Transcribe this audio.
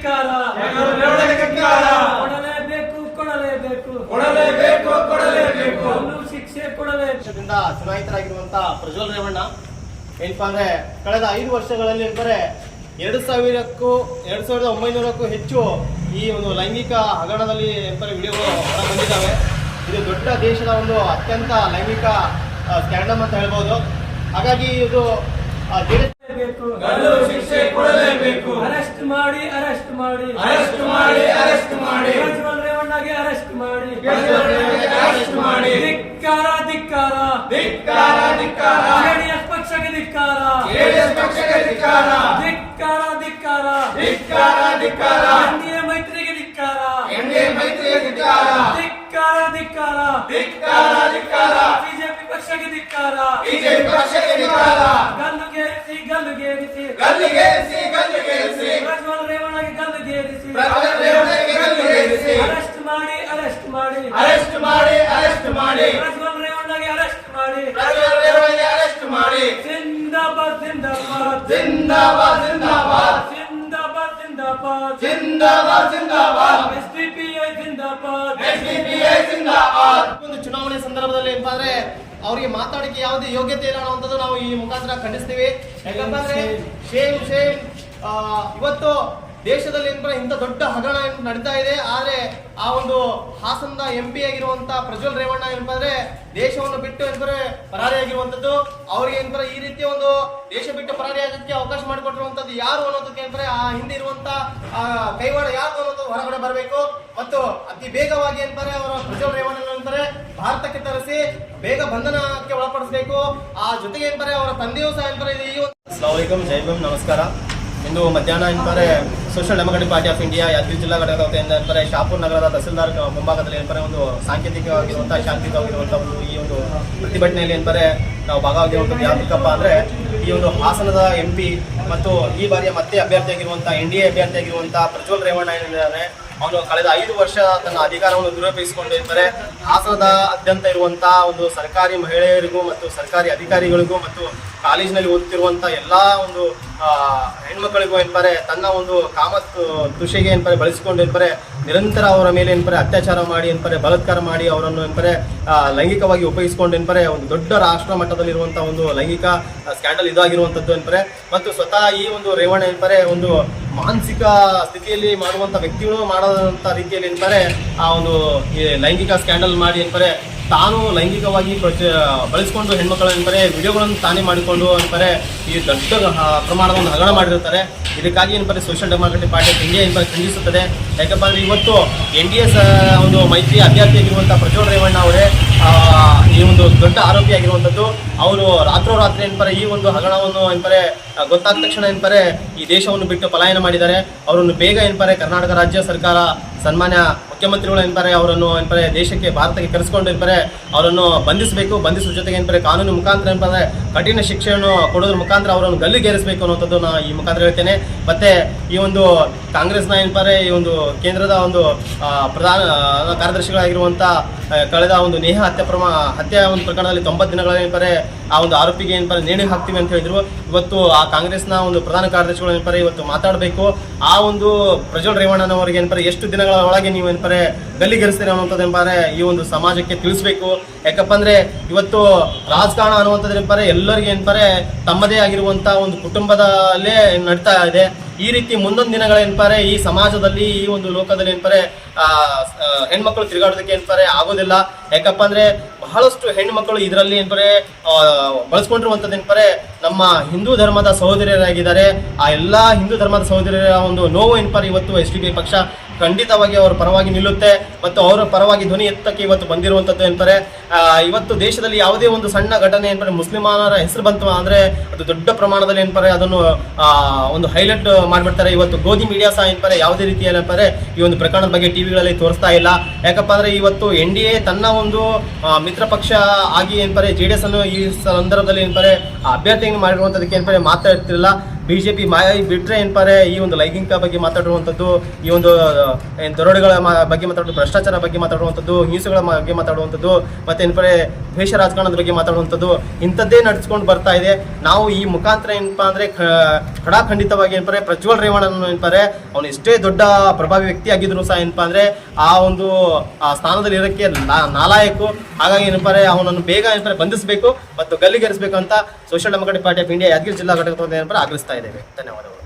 ಧಿಕ್ಕಾರ, ಕೊಡಲೇಬೇಕು, ಶಿಕ್ಷೆ ಕೊಡಲೇಬೇಕು. ಚುನಾಯಿತರಾಗಿರುವಂತಹ ಪ್ರಜ್ವಲ್ ರೇವಣ್ಣ ಏನಪ್ಪಾ ಅಂದ್ರೆ ಕಳೆದ 5 ವರ್ಷಗಳಲ್ಲಿ ಏನಂತಾರೆ 2,900ಕ್ಕೂ ಹೆಚ್ಚು ಈ ಒಂದು ಲೈಂಗಿಕ ಹಗರಣದಲ್ಲಿ ಏನಂತಾರೆ ವಿಡಿಯೋಗಳು ಹೊರ ಬಂದಿದ್ದಾವೆ. ಇದು ದೊಡ್ಡ ದೇಶದ ಒಂದು ಅತ್ಯಂತ ಲೈಂಗಿಕ ಸ್ಕ್ಯಾಂಡಲ್ ಅಂತ ಹೇಳ್ಬೋದು. ಹಾಗಾಗಿ ಇದು ಶಿಕ್ಷೆ ಕೊಡಲೇಬೇಕು. ಅರೆಸ್ಟ್ ಮಾಡಿ ಪ್ರಜ್ವಲ್ ರೇವಣ್ಣಗೆ ಅರೆಸ್ಟ್ ಮಾಡಿ. ಧಿಕ್ಕಾರ, ಜೆಡಿಎಸ್ ಪಕ್ಷಕ್ಕೆ ಧಿಕ್ಕಾರ. ಎನ್ಡಿಎ ಮೈತ್ರಿಗೆ ಧಿಕ್ಕಾರ. ಬಿಜೆಪಿ ಪಕ್ಷಕ್ಕೆ ಧಿಕ್ಕಾರ. ಗಲ್ಲುಗೇರಿಸಿ ಪ್ರಜ್ವಲ್ ರೇವಣ್ಣಗೆ ಗಲ್ಲುಗೇರಿಸಿ. ಅರೆಸ್ಟ್ ಮಾಡಿ ಪ್ರಜ್ವಲ್ ರೇವಣ್ಣಗೆ ಅರೆಸ್ಟ್ ಮಾಡಿ. ಜಿಂದಾಬಾದ್ ಎಸ್ಡಿಪಿಐ ಜಿಂದಾಬಾದ್. ಒಂದು ಚುನಾವಣೆ ಸಂದರ್ಭದಲ್ಲಿ ಏನಪ್ಪಾ ಅಂದ್ರೆ ಅವರಿಗೆ ಮಾತಾಡಕ್ಕೆ ಯಾವುದೇ ಯೋಗ್ಯತೆ ಇಲ್ಲ ಅನ್ನುವಂಥದ್ದು ನಾವು ಈ ಮುಖಾಂತರ ಖಂಡಿಸ್ತೀವಿ. ಯಾಕಂದ್ರೆ ಶೇಮ್ ಇವತ್ತು ದೇಶದಲ್ಲಿ ಏನಂದ್ರೆ ಇಂಥ ದೊಡ್ಡ ಹಗರಣ ನಡೀತಾ ಇದೆ. ಆದ್ರೆ ಆ ಒಂದು ಹಾಸನದ MP ಆಗಿರುವಂತ ಪ್ರಜ್ವಲ್ ರೇವಣ್ಣ ಏನಪ್ಪಾ ಅಂದ್ರೆ ದೇಶವನ್ನು ಬಿಟ್ಟು ಏನಂದ್ರೆ ಪರಾರಿಯಾಗಿರುವಂತದ್ದು. ಅವ್ರಿಗೆ ಏನಂದ್ರೆ ಈ ರೀತಿಯ ಒಂದು ದೇಶ ಬಿಟ್ಟು ಪರಾರಿಯಾಗಕ್ಕೆ ಅವಕಾಶ ಮಾಡಿಕೊಟ್ಟಿರುವಂತದ್ದು ಯಾರು ಅನ್ನೋದಕ್ಕೆ ಏನಂದ್ರೆ ಆ ಹಿಂದೆ ಇರುವಂತ ಕೈವಾಡ ಯಾರು ಅನ್ನೋದು ಹೊರಗಡೆ ಬರಬೇಕು ಮತ್ತು ಅತಿ ಬೇಗವಾಗಿ ಏನಂತಾರೆ ಅವರ ಪ್ರಜ್ವಲ್ ರೇವಣ್ಣ ಏನಂತಾರೆ ಭಾರತಕ್ಕೆ ತರಿಸಿ ಬೇಗ ಬಂಧನಕ್ಕೆ ಒಳಪಡಿಸಬೇಕು. ಆ ಜೊತೆಗೆ ಏನಂತಾರೆ ಅವರ ತಂದೆಯೂ ಸಹ ಏನಂತಾರೆ ಈ ಅಸ್ಸಲಾಮು ಅಲೈಕುಂ, ಜೈ ಭೀಮ್, ನಮಸ್ಕಾರ. ಇಂದು ಮಧ್ಯಾಹ್ನ ಏನಂತಾರೆ Social Democratic Party of India Yadgiri ಜಿಲ್ಲಾ ಘಟಕದ ವತಿಯಿಂದ ಏನಂತಾರೆ ಶಾಪುರ್ ನಗರದ ತಹಸೀಲ್ದಾರ್ ಮುಂಭಾಗದಲ್ಲಿ ಏನಂತಾರೆ ಒಂದು ಸಾಂಕೇತಿಕವಾಗಿರುವಂತಹ ಶಾಂತಿಯುತವಾಗಿರುವಂತಹ ಈ ಒಂದು ಪ್ರತಿಭಟನೆಯಲ್ಲಿ ಏನಂತಾರೆ ನಾವು ಭಾಗವಾಗಿರುವಂಥದ್ದು ಯಾವುದಕ್ಕಪ್ಪ ಅಂದ್ರೆ ಈ ಒಂದು ಹಾಸನದ MP ಮತ್ತು ಈ ಬಾರಿಯ ಮತ್ತೆ ಅಭ್ಯರ್ಥಿಯಾಗಿರುವಂತಹ NDA ಅಭ್ಯರ್ಥಿಯಾಗಿರುವಂತಹ ಪ್ರಜ್ವಲ್ ರೇವಣ್ಣ ಏನಿದ್ದಾರೆ ಅವನು ಕಳೆದ 5 ವರ್ಷ ತನ್ನ ಅಧಿಕಾರವನ್ನು ದುರುಪಯೋಗಿಸಿಕೊಂಡು ಇರ್ತಾರೆ ಹಾಸನದಾದ್ಯಂತ ಇರುವಂತಹ ಒಂದು ಸರ್ಕಾರಿ ಮಹಿಳೆಯರಿಗೂ ಮತ್ತು ಸರ್ಕಾರಿ ಅಧಿಕಾರಿಗಳಿಗೂ ಮತ್ತು ಕಾಲೇಜಿನಲ್ಲಿ ಓದುತ್ತಿರುವಂತಹ ಎಲ್ಲಾ ಒಂದು ಹೆಣ್ಮಕ್ಕಳಿಗೂ ಏನಂತಾರೆ ತನ್ನ ಒಂದು ತುಷೆಗೆ ಏನಂತಾರೆ ಬಳಸಿಕೊಂಡು ಏನಂತಾರೆ ನಿರಂತರ ಅವರ ಮೇಲೆ ಏನಂತಾರೆ ಅತ್ಯಾಚಾರ ಮಾಡಿ ಏನಂತಾರೆ ಬಲಾತ್ಕಾರ ಮಾಡಿ ಅವರನ್ನು ಏನಂತಾರೆ ಲೈಂಗಿಕವಾಗಿ ಉಪಯೋಗಿಸಿಕೊಂಡು ಏನಂತಾರೆ ಒಂದು ದೊಡ್ಡ ರಾಷ್ಟ್ರ ಮಟ್ಟದಲ್ಲಿರುವಂತಹ ಒಂದು ಲೈಂಗಿಕ ಸ್ಕ್ಯಾಂಡಲ್ ಇದಾಗಿರುವಂಥದ್ದು ಏನಂತಾರೆ ಮತ್ತು ಸ್ವತಃ ಈ ಒಂದು ರೇವಣ್ಣ ಏನಂತಾರೆ ಒಂದು ಮಾನಸಿಕ ಸ್ಥಿತಿಯಲ್ಲಿ ಮಾಡುವಂಥ ವ್ಯಕ್ತಿಗಳು ಮಾಡೋದಂಥ ರೀತಿಯಲ್ಲಿ ಏನಂತಾರೆ ಆ ಒಂದು ಲೈಂಗಿಕ ಸ್ಕ್ಯಾಂಡಲ್ ಮಾಡಿ ಏನಂತಾರೆ ತಾನು ಲೈಂಗಿಕವಾಗಿ ಬಳಸಿಕೊಂಡು ಹೆಣ್ಮಕ್ಳು ಏನಂತಾರೆ ವಿಡಿಯೋಗಳನ್ನು ತಾನೇ ಮಾಡಿಕೊಂಡು ಏನಂತಾರೆ ಈ ದೊಡ್ಡ ಪ್ರಮಾಣದ ಒಂದು ಹಗರಣ ಮಾಡಿರ್ತಾರೆ. ಇದಕ್ಕಾಗಿ ಏನಂತಾರೆ Social Democratic Party of India ಏನಂತಾರೆ ಖಂಡಿಸುತ್ತದೆ. ಯಾಕಪ್ಪ ಅಂದ್ರೆ ಇವತ್ತು NDA ಒಂದು ಮೈತ್ರಿ ಅಭ್ಯರ್ಥಿಯಾಗಿರುವಂಥ ಪ್ರಜ್ವಲ್ ರೇವಣ್ಣ ಅವರೇ ಈ ಒಂದು ದೊಡ್ಡ ಆರೋಪಿಯಾಗಿರುವಂಥದ್ದು. ಅವರು ರಾತ್ರೋರಾತ್ರಿ ಏನಂತಾರೆ ಈ ಒಂದು ಹಗರಣವನ್ನು ಏನಂತಾರೆ ಗೊತ್ತಾದ ತಕ್ಷಣ ಏನಂತಾರೆ ಈ ದೇಶವನ್ನು ಬಿಟ್ಟು ಪಲಾಯನ ಮಾಡಿದ್ದಾರೆ. ಅವರನ್ನು ಬೇಗ ಏನಂತಾರೆ ಕರ್ನಾಟಕ ರಾಜ್ಯ ಸರ್ಕಾರ ಸನ್ಮಾನ್ಯ ಮುಖ್ಯಮಂತ್ರಿಗಳು ಏನಂತಾರೆ ಅವರನ್ನು ಏನಂತಾರೆ ದೇಶಕ್ಕೆ ಭಾರತಕ್ಕೆ ಕರೆಸಿಕೊಂಡು ಏನಂತಾರೆ ಅವರನ್ನು ಬಂಧಿಸಬೇಕು. ಬಂಧಿಸುವ ಜೊತೆಗೆ ಏನಂತಾರೆ ಕಾನೂನು ಮುಖಾಂತರ ಏನಂದ್ರೆ ಕಠಿಣ ಶಿಕ್ಷೆಯನ್ನು ಕೊಡೋದ್ರ ಮುಖಾಂತರ ಅವರನ್ನು ಗಲ್ಲಿಗೇರಿಸಬೇಕು ಅನ್ನೋಂಥದ್ದು ನಾನು ಈ ಮುಖಾಂತರ ಹೇಳ್ತೇನೆ. ಮತ್ತೆ ಈ ಒಂದು ಕಾಂಗ್ರೆಸ್ನ ಏನಂತಾರೆ ಈ ಒಂದು ಕೇಂದ್ರದ ಒಂದು ಪ್ರಧಾನ ಕಾರ್ಯದರ್ಶಿಗಳಾಗಿರುವಂಥ ಕಳೆದ ಒಂದು ನೇಹ ಹತ್ಯೆ ಒಂದು ಪ್ರಕರಣದಲ್ಲಿ 90 ದಿನಗಳ ಏನಂತಾರೆ ಆ ಒಂದು ಆರೋಪಿಗೆ ಏನಂತಾರೆ ನೇಣು ಹಾಕ್ತೀವಿ ಅಂತ ಹೇಳಿದ್ರು. ಇವತ್ತು ಆ ಕಾಂಗ್ರೆಸ್ನ ಒಂದು ಪ್ರಧಾನ ಕಾರ್ಯದರ್ಶಿಗಳು ಏನಂತಾರೆ ಇವತ್ತು ಮಾತಾಡಬೇಕು. ಆ ಒಂದು ಪ್ರಜ್ವಲ್ ರೇವಣ್ಣನವರಿಗೆ ಏನಂತಾರೆ ಎಷ್ಟು ದಿನಗಳ ಒಳಗೆ ನೀವು ಏನಂತಾರೆ ಗಲ್ಲಿಗೇರಿಸ್ತೀರಿ ಅನ್ನುವಂಥದ್ದು ಏನಂತಾರೆ ಈ ಒಂದು ಸಮಾಜಕ್ಕೆ ತಿಳಿಸ್ಬೇಕು. ಯಾಕಪ್ಪ ಅಂದ್ರೆ ಇವತ್ತು ರಾಜಕಾರಣ ಅನ್ನುವಂಥದ್ದು ಏನಂತಾರೆ ಎಲ್ಲರಿಗೆ ಏನಂತಾರೆ ತಮ್ಮದೇ ಆಗಿರುವಂತ ಒಂದು ಕುಟುಂಬದಲ್ಲೇ ನಡೀತಾ ಇದೆ. ಈ ರೀತಿ ಮುಂದೊಂದು ದಿನಗಳೇನಪ್ಪಾರೆ ಈ ಸಮಾಜದಲ್ಲಿ ಈ ಒಂದು ಲೋಕದಲ್ಲಿ ಏನಪ್ಪಾರೆ ಹೆಣ್ಮಕ್ಳು ತಿರುಗಾಡೋದಕ್ಕೆ ಏನಪ್ಪಾರೆ ಆಗೋದಿಲ್ಲ. ಯಾಕಪ್ಪ ಅಂದ್ರೆ ಬಹಳಷ್ಟು ಹೆಣ್ಮಕ್ಳು ಇದರಲ್ಲಿ ಏನಪ್ಪಾರೆ ಬಳಸ್ಕೊಂಡಿರುವಂಥದ್ದು ಏನಪ್ಪಾರೆ ನಮ್ಮ ಹಿಂದೂ ಧರ್ಮದ ಸಹೋದರಿಯರಾಗಿದ್ದಾರೆ. ಆ ಎಲ್ಲಾ ಹಿಂದೂ ಧರ್ಮದ ಸಹೋದರಿಯರ ಒಂದು ನೋವು ಏನಪ್ಪಾರೆ ಇವತ್ತು SDPI ಪಕ್ಷ ಖಂಡಿತವಾಗಿ ಅವರ ಪರವಾಗಿ ನಿಲ್ಲುತ್ತೆ ಮತ್ತು ಅವರ ಪರವಾಗಿ ಧ್ವನಿ ಎತ್ತಕ್ಕೆ ಇವತ್ತು ಬಂದಿರುವಂಥದ್ದು ಏನಂತಾರೆ ಇವತ್ತು ದೇಶದಲ್ಲಿ ಯಾವುದೇ ಒಂದು ಸಣ್ಣ ಘಟನೆ ಏನಂತಾರೆ ಮುಸ್ಲಿಮರ ಹೆಸರು ಬಂತು ಅಂದ್ರೆ ಅದು ದೊಡ್ಡ ಪ್ರಮಾಣದಲ್ಲಿ ಏನಂತಾರೆ ಅದನ್ನು ಒಂದು ಹೈಲೈಟ್ ಮಾಡಿಬಿಡ್ತಾರೆ. ಇವತ್ತು ಗೋಧಿ ಮೀಡಿಯಾ ಸಹ ಏನಂತಾರೆ ಯಾವುದೇ ರೀತಿ ಏನಂತಾರೆ ಈ ಒಂದು ಪ್ರಕರಣದ ಬಗ್ಗೆ ಟಿವಿಗಳಲ್ಲಿ ತೋರಿಸ್ತಾ ಇಲ್ಲ. ಯಾಕಪ್ಪ ಅಂದ್ರೆ ಇವತ್ತು NDA ತನ್ನ ಒಂದು ಮಿತ್ರ ಪಕ್ಷ ಆಗಿ ಏನಂತಾರೆ JDS ಅನ್ನು ಈ ಸಂದರ್ಭದಲ್ಲಿ ಏನಂತಾರೆ ಅಭ್ಯರ್ಥಿಯನ್ನು ಮಾಡಿರುವಂಥದಕ್ಕೆ ಏನಂತಾರೆ ಮಾತಾಡ್ತಿರಲಿಲ್ಲ. BJP ಮಾಯಾವಿ ಬಿಟ್ಟರೆ ಏನಪ್ಪಾರೆ ಈ ಒಂದು ಲೈಂಗಿಕ ಬಗ್ಗೆ ಮಾತಾಡುವಂಥದ್ದು, ಈ ಒಂದು ದರೋಡೆಗಳ ಬಗ್ಗೆ ಮಾತಾಡೋದು, ಭ್ರಷ್ಟಾಚಾರ ಬಗ್ಗೆ ಮಾತಾಡುವಂಥದ್ದು, ಹಿಂಸೆಗಳ ಬಗ್ಗೆ ಮಾತಾಡುವಂಥದ್ದು, ಮತ್ತೆ ಏನಪ್ಪಾರೆ ದ್ವೇಷ ರಾಜಕಾರಣದ ಬಗ್ಗೆ ಮಾತಾಡುವಂಥದ್ದು ಇಂಥದ್ದೇ ನಡೆಸ್ಕೊಂಡು ಬರ್ತಾ ಇದೆ. ನಾವು ಈ ಮುಖಾಂತರ ಏನಪ್ಪಾ ಅಂದರೆ ಖಡಾಖಂಡಿತವಾಗಿ ಏನಪ್ಪಾರೆ ಪ್ರಜ್ವಲ್ ರೇವಣ್ಣನ ಏನಪ್ಪಾರೆ ಅವನು ಎಷ್ಟೇ ದೊಡ್ಡ ಪ್ರಭಾವಿ ವ್ಯಕ್ತಿ ಆಗಿದ್ರು ಸಹ ಏನಪ್ಪಾ ಅಂದರೆ ಆ ಸ್ಥಾನದಲ್ಲಿ ಇರೋಕ್ಕೆ ನಾಲಾಯಕು. ಹಾಗಾಗಿ ಏನಪ್ಪಾರೆ ಅವನನ್ನು ಬೇಗ ಏನಪ್ಪಾರೆ ಬಂಧಿಸಬೇಕು ಮತ್ತು ಗಲ್ಲಿಗೇರಿಸಬೇಕು ಅಂತ Social Democratic Party of India Yadgiri ಜಿಲ್ಲಾ ಘಟಕದಿಂದ ಏನಪ್ಪಾರೆ ಆಗ್ರಹಿಸ್ತಾ ಇದ್ದೇವೆ. ಧನ್ಯವಾದಗಳು.